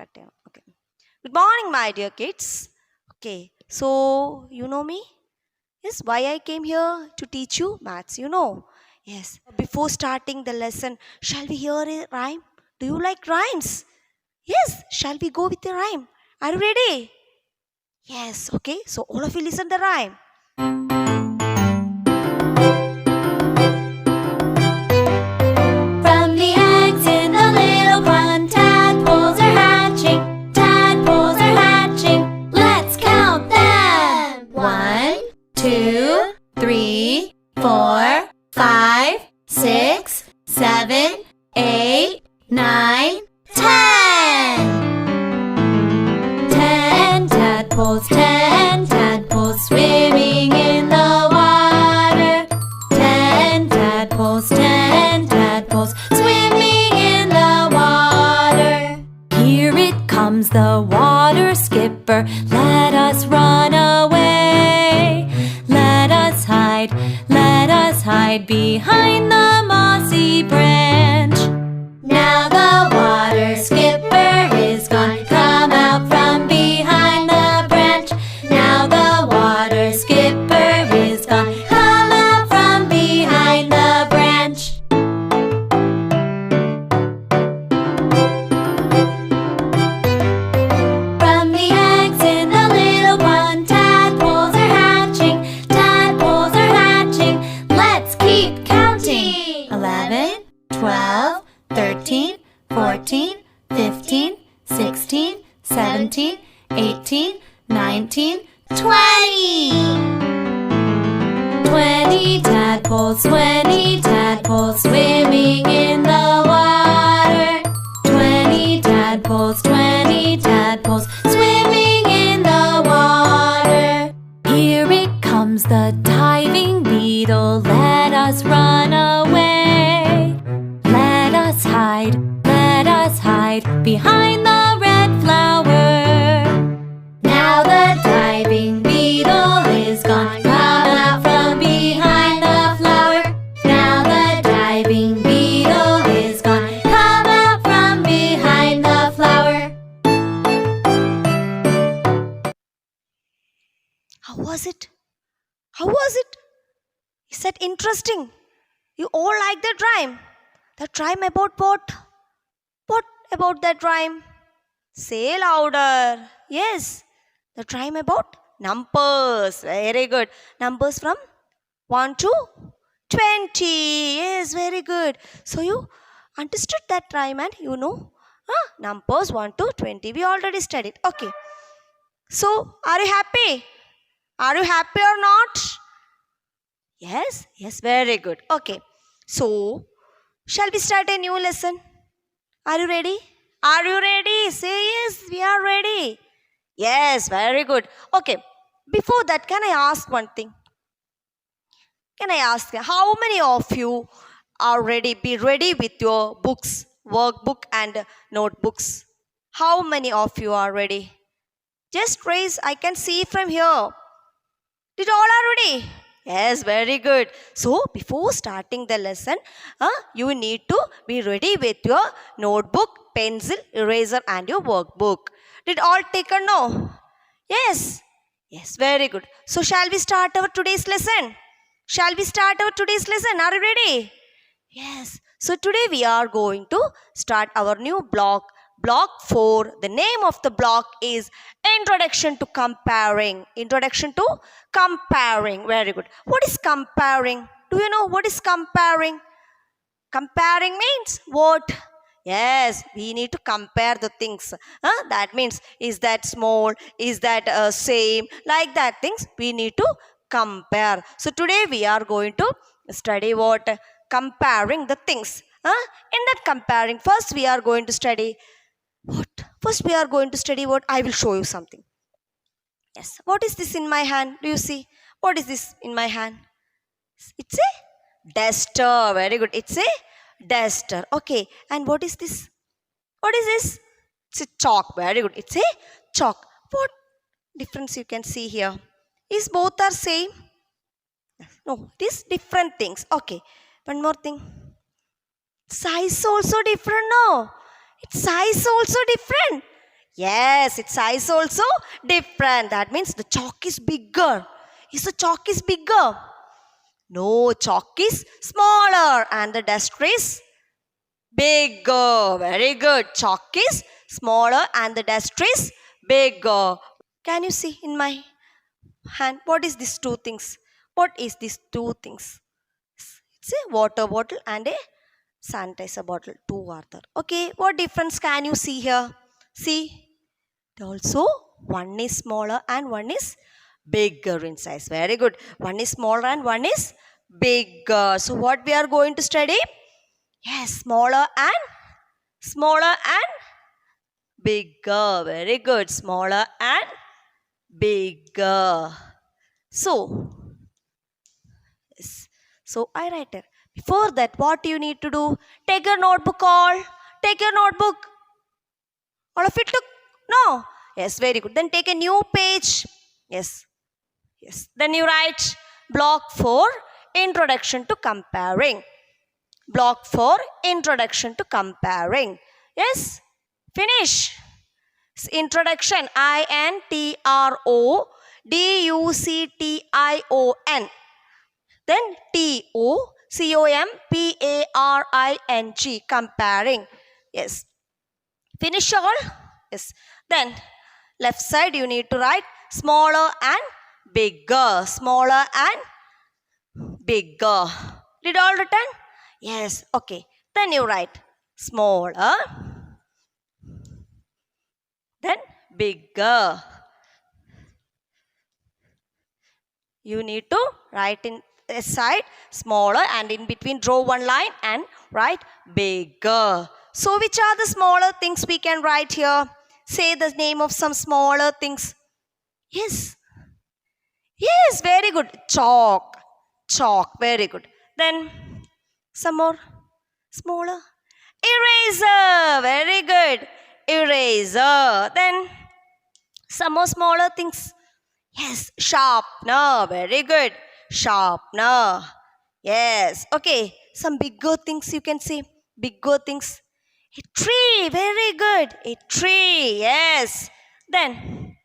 Okay. Good morning, my dear kids. Okay, so you know me? Yes, why I came here to teach you maths, you know. Yes, before starting the lesson, shall we hear a rhyme? Do you like rhymes? Yes, shall we go with the rhyme? Are you ready? Yes, okay, so all of you listen the rhyme. From the eggs in the little pond, tadpoles are hatching. Tadpoles are hatching. Let's count them. 1, 2, 3, 4, 5, 6, 7, 8, 9, 10. 10 tadpoles swimming in the water. 10 tadpoles swimming in the water. Here it comes the water skipper. Let us run away. Let us hide behind the mossy branch. Now the water skipper is gone. Come out from behind the branch. Now the water skipper is gone. Come out from behind the branch. From the eggs in the little pond, tadpoles are hatching. Tadpoles are hatching. Let's keep counting. 11, 12, 13, 14, 15, 16, 17, 18, 19, 20. 20 tadpoles swimming in the water. 20 tadpoles swimming in the water. Here it comes the diving beetle. Let us run away. Let us hide behind the red flower. Now the diving beetle is gone. Come out from behind the flower. Now the diving beetle is gone. Come out from behind the flower. How was it? How was it? Is that interesting? You all like that rhyme? That rhyme about what? What about that rhyme? Say louder. Yes, that rhyme about numbers. Very good. Numbers from 1 to 20. Yes, very good. So you understood that rhyme and you know numbers 1 to 20. We already studied. Okay. So are you happy? Are you happy or not? Yes, yes, very good. Okay. So shall we start a new lesson? Are you ready? Are you ready? Say yes, we are ready. Yes, very good. Okay, before that, can I ask one thing? Can I ask how many of you are ready? Be ready with your books, workbook, and notebooks. How many of you are ready? Just raise, I can see from here. Did all are ready? Yes, very good. So, before starting the lesson, you need to be ready with your notebook, pencil, eraser, and your workbook. Did all take a no? Yes. Yes, very good. So, shall we start our today's lesson? Shall we start our today's lesson? Are you ready? Yes. So, today we are going to start our new block. Block 4. The name of the block is Introduction to Comparing. Introduction to Comparing. Very good. What is comparing? Do you know what is comparing? Comparing means what? Yes, we need to compare the things. That means, is that small? Is that same? Like that things we need to compare. So today we are going to study what? Comparing the things. In that comparing, first we are going to study what? First we are going to study what? I will show you something. Yes. What is this in my hand? Do you see? What is this in my hand? It's a duster. Very good. It's a duster. Okay. And what is this? What is this? It's a chalk. Very good. It's a chalk. What difference you can see here? Is both are same? No, it is different things. Okay. One more thing. Size also different. No. Its size also different. Yes, its size also different. That means the chalk is bigger. Is the chalk is bigger? No, chalk is smaller and the duster is bigger. Very good. Chalk is smaller and the duster is bigger. Can you see in my hand? What is these two things? What is these two things? It's a water bottle and a sanitizer bottle. Two are there. Okay, what difference can you see here? See, also one is smaller and one is bigger in size. Very good. One is smaller and one is bigger. So what we are going to study? Yes, smaller and bigger. Very good. Smaller and bigger. So, yes. So I write it. Before that, what do you need to do? Take your notebook all. Take your notebook. All of it took? No. Yes, very good. Then take a new page. Yes. Yes. Then you write block 4, introduction to comparing. Block 4, introduction to comparing. Yes. Finish. Introduction, INTRODUCTION. Then TOCOMPARING, comparing. Yes. Finish all? Yes. Then left side you need to write smaller and bigger. Smaller and bigger. Did all written? Yes. Okay. Then you write smaller. Then bigger. You need to write in a side smaller and in between draw one line and write bigger. So which are the smaller things we can write here? Say the name of some smaller things. Yes. Yes, very good. Chalk. Chalk. Very good. Then some more smaller. Eraser. Very good. Eraser. Then some more smaller things. Yes, sharpener. Very good. Sharpener. Yes. Okay. Some bigger things you can say. Bigger things. A tree. Very good. A tree. Yes. Then.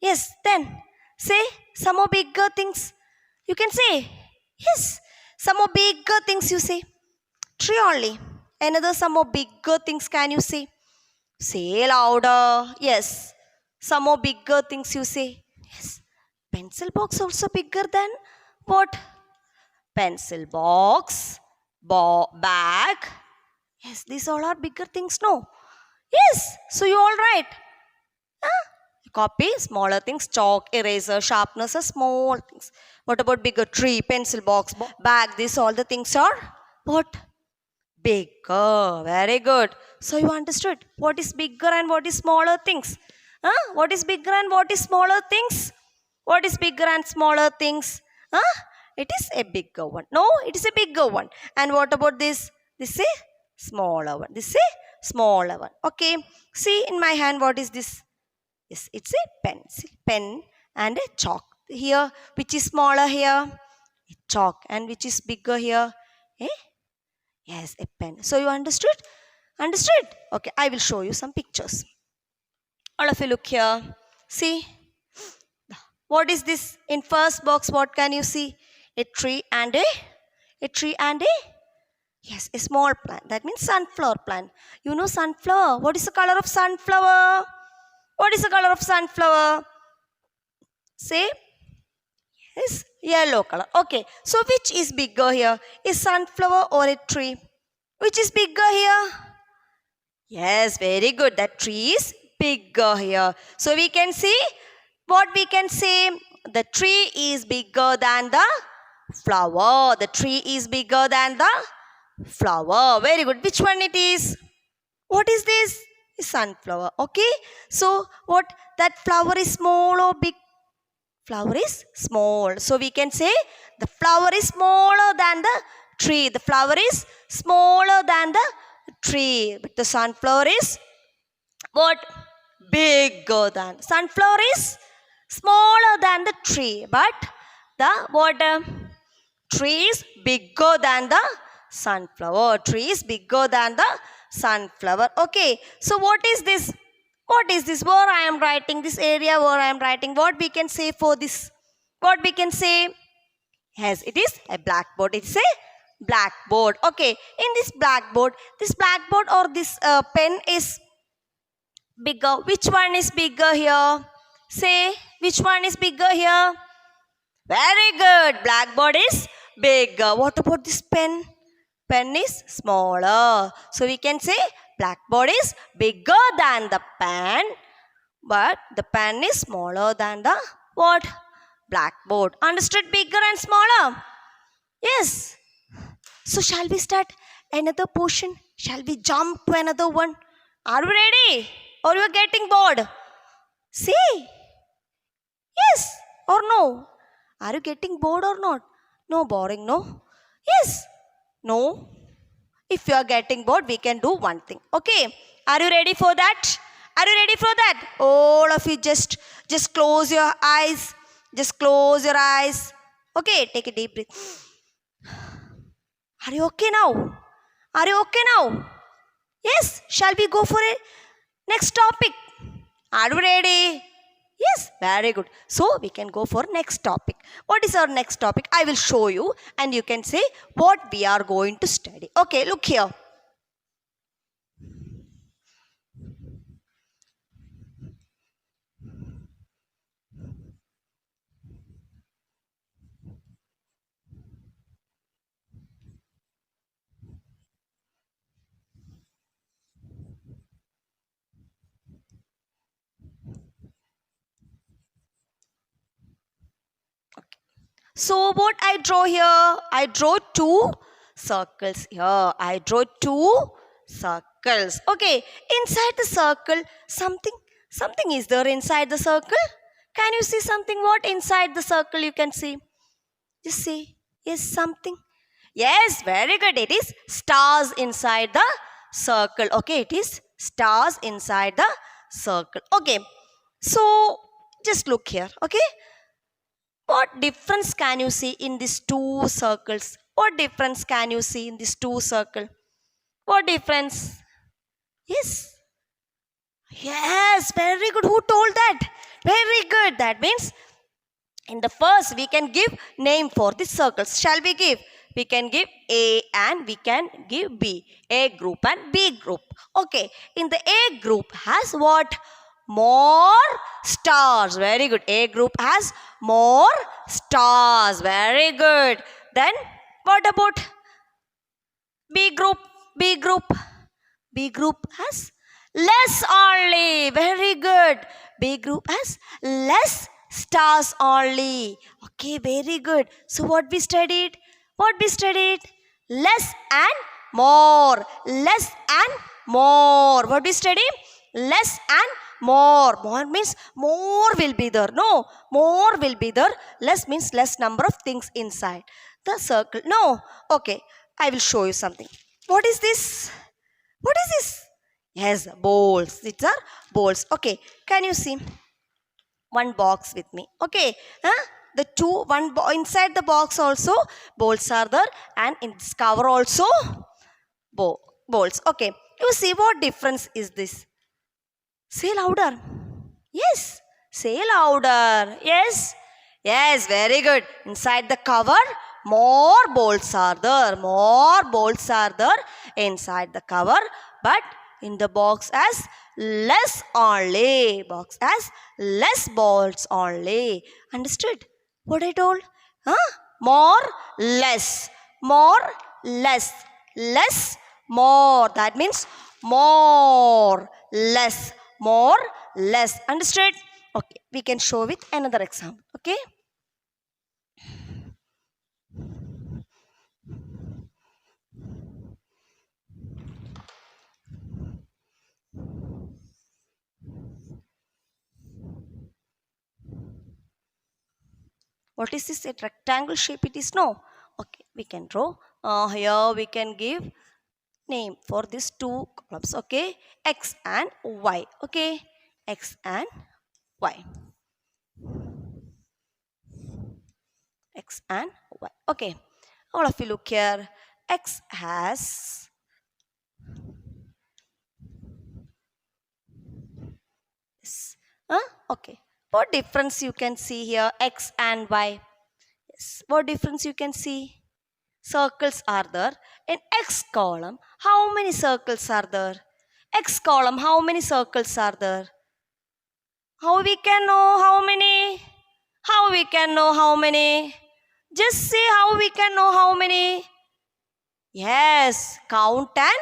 Yes. Then. Say some more bigger things. You can say. Yes. Some more bigger things you say. Tree only. Another some more bigger things can you say? Say louder. Yes. Some more bigger things you say. Yes. Pencil box also bigger than what? Pencil box. Bag. Yes. These all are bigger things. No. Yes. So you all right. Huh? Copy smaller things. Chalk, eraser, sharpeners are small things. What about bigger? Tree, pencil box, bag. These all the things are what? Bigger. Very good. So you understood what is bigger and what is smaller things. Huh? What is bigger and what is smaller things? What is bigger and smaller things? Huh? It is a bigger one. No, it is a bigger one. And what about this? This is a smaller one. This is a smaller one. Okay. See in my hand what is this? Yes, it's a pencil. Pen and a chalk. Here, which is smaller here? A chalk. And which is bigger here? Yes, a pen. So you understood? Understood? Okay, I will show you some pictures. All of you look here. See? What is this? In first box, what can you see? A tree and a yes, a small plant. That means sunflower plant. You know sunflower. What is the color of sunflower? What is the color of sunflower? Say? Yes, yellow color. Okay, so which is bigger here? Is sunflower or a tree? Which is bigger here? Yes, very good. That tree is bigger here. So we can see what we can say. The tree is bigger than the flower. The tree is bigger than the flower. Very good. Which one it is? What is this? It's sunflower. Okay. So what? That flower is small or big? Flower is small. So we can say the flower is smaller than the tree. The flower is smaller than the tree. But the sunflower is what? Bigger than. Sunflower is smaller than the tree. But the what? Tree is bigger than the sunflower. Tree is bigger than the sunflower. Okay. So what is this? What is this? Where I am writing, this area where I am writing, what we can say for this? What we can say? Yes, it is a blackboard. It's a blackboard. Okay, in this blackboard or this pen is bigger. Which one is bigger here? Say, which one is bigger here? Very good. Blackboard is bigger. What about this pen? Pen is smaller. So we can say blackboard is bigger than the pen, but the pen is smaller than the what? Blackboard. Understood? Bigger and smaller. Yes. So shall we start another portion? Shall we jump to another one? Are you ready? Or you are getting bored? See? Yes or no? Are you getting bored or not? No boring, no? Yes. No. If you are getting bored, we can do one thing. Okay. Are you ready for that? Are you ready for that? All of you just close your eyes. Just close your eyes. Okay. Take a deep breath. Are you okay now? Are you okay now? Yes. Shall we go for a next topic? Are you ready? Yes, very good. So we can go for next topic. What is our next topic? I will show you and you can say what we are going to study. Okay, look here. So what I draw here? I draw two circles here. I draw two circles. Okay, inside the circle, something is there inside the circle. Can you see something? What inside the circle you can see? Just see. Yes, something. Yes, very good. It is stars inside the circle. Okay, it is stars inside the circle. Okay, so just look here. Okay, what difference can you see in these two circles? What difference can you see in these two circles? What difference? Yes. Yes, very good. Who told that? Very good. That means in the first we can give name for the circles. Shall we give? We can give A and we can give B. A group and B group. Okay. In the A group has what? More stars. Very good. A group has more stars. Very good. Then what about B group? B group. B group has less only. Very good. B group has less stars only. Okay, very good. So what we studied? What we studied? Less and more. Less and more. What we studied? Less and more. More means more will be there. No, more will be there. Less means less number of things inside the circle. No. Okay, I will show you something. What is this? What is this? Yes, balls. These are balls. Okay, can you see? One box with me. Okay, the two, inside the box also balls are there, and in this cover also balls. Okay, you see what difference is this? Say louder. Yes, say louder. Yes, yes, very good. Inside the cover, more balls are there. More balls are there inside the cover, but in the box as less only. Box as less balls only. Understood what I told? More, less. More, less. Less, more. That means more, less. More, less. Understood? Okay, we can show with another example. Okay. What is this? A rectangle shape it is? No. Okay, we can draw. Here we can give name for these two columns. Okay, X and Y. Okay, X and Y. X and Y. Okay, all of you look here. X has Okay. What difference you can see here? X and Y. Yes. What difference you can see? Circles are there. In X column, how many circles are there? X column, how many circles are there? How we can know how many? How we can know how many? Just see how we can know how many. Yes, count and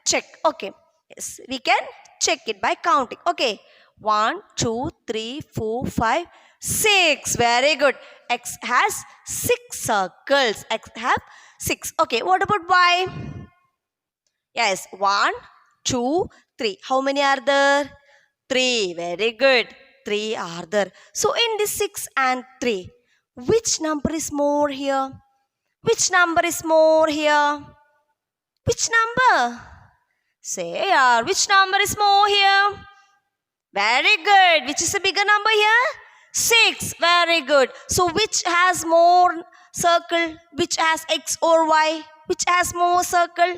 check. Okay. Yes, we can check it by counting. Okay. 1, 2, 3, 4, 5, 6. Very good. X has 6 circles. X have 6. Okay. What about Y? Yes. 1, 2, 3. How many are there? 3. Very good. 3 are there. So in this 6 and 3, which number is more here? Which number is more here? Which number? Say yaar, which number is more here? Very good. Which is a bigger number here? 6. Very good. So which has more circle? Which has X or Y? Which has more circle?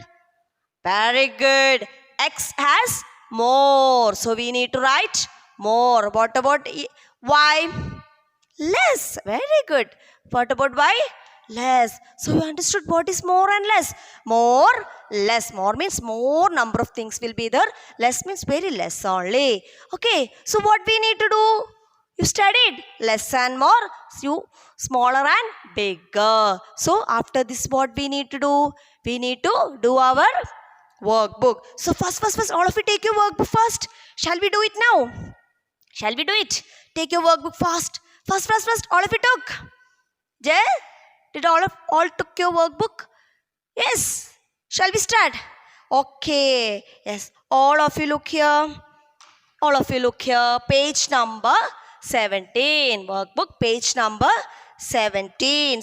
Very good. X has more. So we need to write more. What about Y? Less. Very good. What about Y? Less. So you understood what is more and less. More, less. More means more number of things will be there. Less means very less only. Okay. So what we need to do? You studied less and more. You smaller and bigger. So after this, what we need to do? We need to do our workbook. So first, all of you take your workbook first. Shall we do it now? Shall we do it? Take your workbook fast. First, all of you took. Jay, did all took your workbook? Yes. Shall we start? Okay. Yes. All of you look here. All of you look here. Page number 17. Workbook page number 17.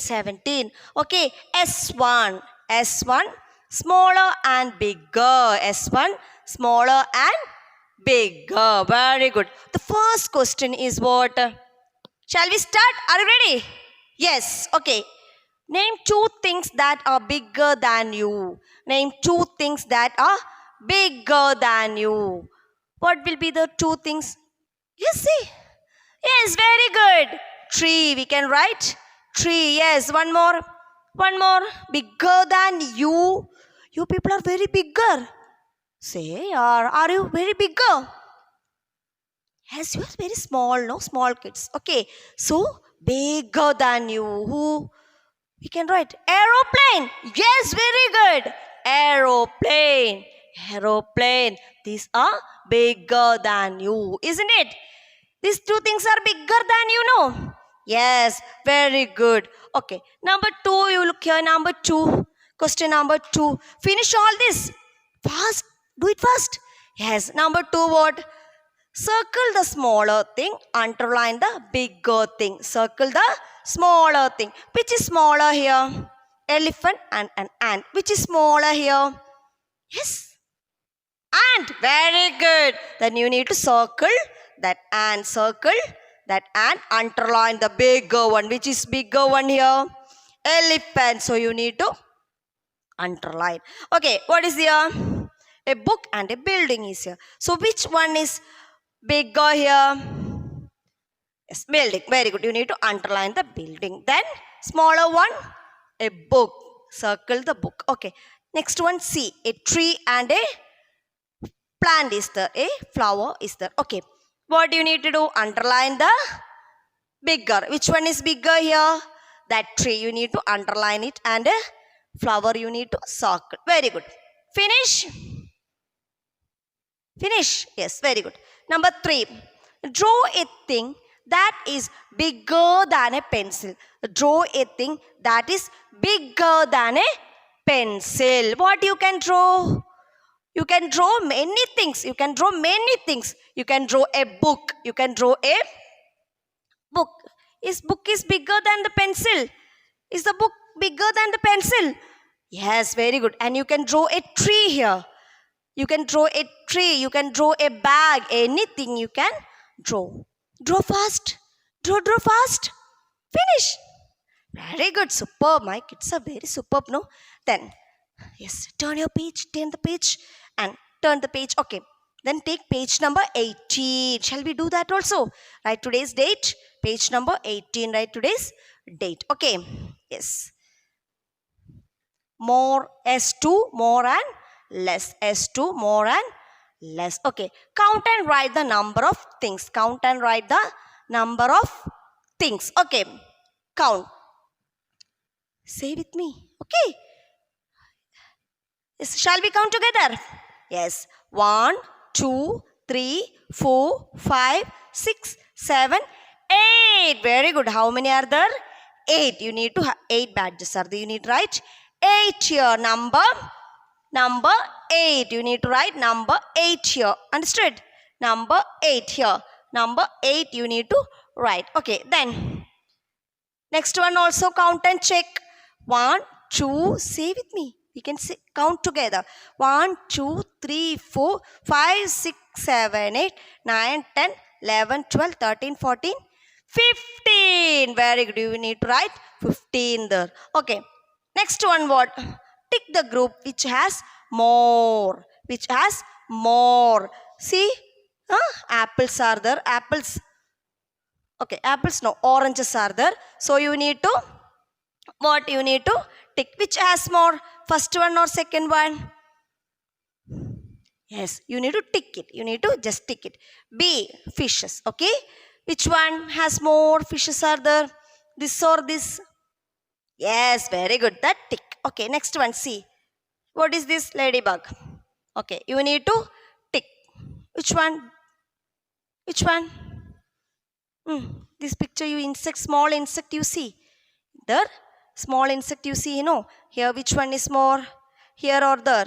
Okay. S1. Smaller and bigger. S1. Smaller and bigger. Very good. The first question is what? Shall we start? Are you ready? Yes. Okay. Name 2 things that are bigger than you. Name 2 things that are bigger than you. What will be the 2 things? Yes, see. Yes, very good. Tree. We can write tree. Yes, one more. Bigger than you. You people are very bigger. Say, are you very bigger? Yes, you are very small, no? Small kids. Okay. So, bigger than you. Who? We can write aeroplane. Yes, very good. Aeroplane. These are bigger than you, isn't it? These 2 things are bigger than you, no? Yes, very good. Okay. Number 2, you look here. Number 2. Question number 2. Finish all this. Fast. Do it fast. Yes. Number 2, what? Circle the smaller thing, underline the bigger thing. Circle the smaller thing. Which is smaller here? Elephant and an ant. Which is smaller here? Yes. Ant. Very good. Then you need to circle that ant. Underline the bigger one. Which is bigger one here? Elephant. So you need to underline. Okay. What is here? A book and a building is here. So which one is bigger here? Yes, building. Very good. You need to underline the building. Then smaller one, a book. Circle the book. Okay. Next one, C. A tree and a plant is there. A flower is there. Okay. What do you need to do? Underline the bigger. Which one is bigger here? That tree. You need to underline it, and a flower you need to circle. Very good. Finish. Yes, very good. Number 3. Draw a thing that is bigger than a pencil. Draw a thing that is bigger than a pencil. What you can draw? You can draw many things. You can draw a book. Is book is bigger than the pencil? Is the book bigger than the pencil? Yes, very good. And you can draw a tree here. You can draw a tree. You can draw a bag. Anything you can draw. Draw fast. Draw fast. Finish. Very good. Superb. My kids are very superb, no? Then, yes, turn the page and turn the page. Okay. Then take page number 18. Shall we do that also? Write today's date. Page number 18. Write today's date. Okay. Yes. More S2, more and less. S2, more and less. Okay. Count and write the number of things. Count and write the number of things. Okay. Count. Say with me. Okay. Yes. Shall we count together? Yes. 1, 2, 3, 4, 5, 6, 7, 8. Very good. How many are there? 8. You need to have 8 badges are there. You need to write 8 here. Number 8. You need to write number 8 here. Understood? Number 8 here. Number 8 you need to write. Okay. Then next one also count and check. 1, 2. Say with me. We can say, count together. 1, 2, 3, 4, 5, 6, 7, 8, 9, 10, 11, 12, 13, 14, 15. Very good. You need to write 15 there. Okay. Next one what? Tick the group which has more. Which has more. See? Apples are there. Apples. Okay. Apples no. Oranges are there. So you need to, what you need to tick. Which has more? First one or second one? Yes, you need to tick it. You need to just tick it. B, fishes. Okay. Which one has more fishes are there? This or this? Yes, very good. That tick. Okay, next one. C. What is this? Ladybug. Okay, you need to tick. Which one? Which one? This picture you insect, small insect you see. There? Small insect you see, you know. Here which one is more? Here or there?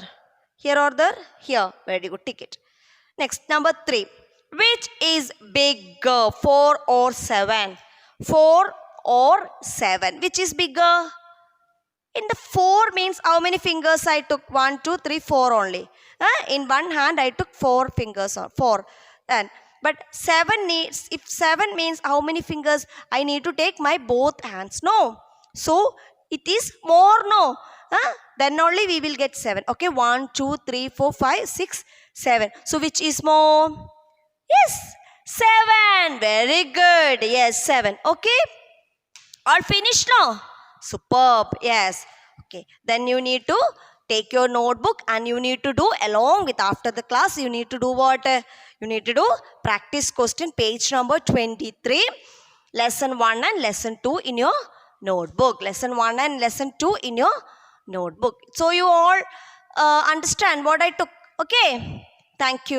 Here or there? Here. Very good. Tick it. Next, number 3. Which is bigger? 4 or 7? 4 or 7. Which is bigger? In the 4 means how many fingers I took? 1, 2, 3, 4 only. In one hand I took 4 fingers or 4. Then, but 7 needs, if 7 means how many fingers I need to take my both hands? No. So it is more, no. Then only we will get 7. Okay, 1, 2, 3, 4, 5, 6, 7. So which is more? Yes, 7. Very good. Yes, 7. Okay. All finished now? Superb. Yes. Okay. Then you need to take your notebook and you need to do along with after the class. You need to do what? You need to do practice question page number 23. Lesson 1 and lesson 2 in your notebook. Lesson 1 and lesson 2 in your notebook. So you all understand what I took. Okay. Thank you.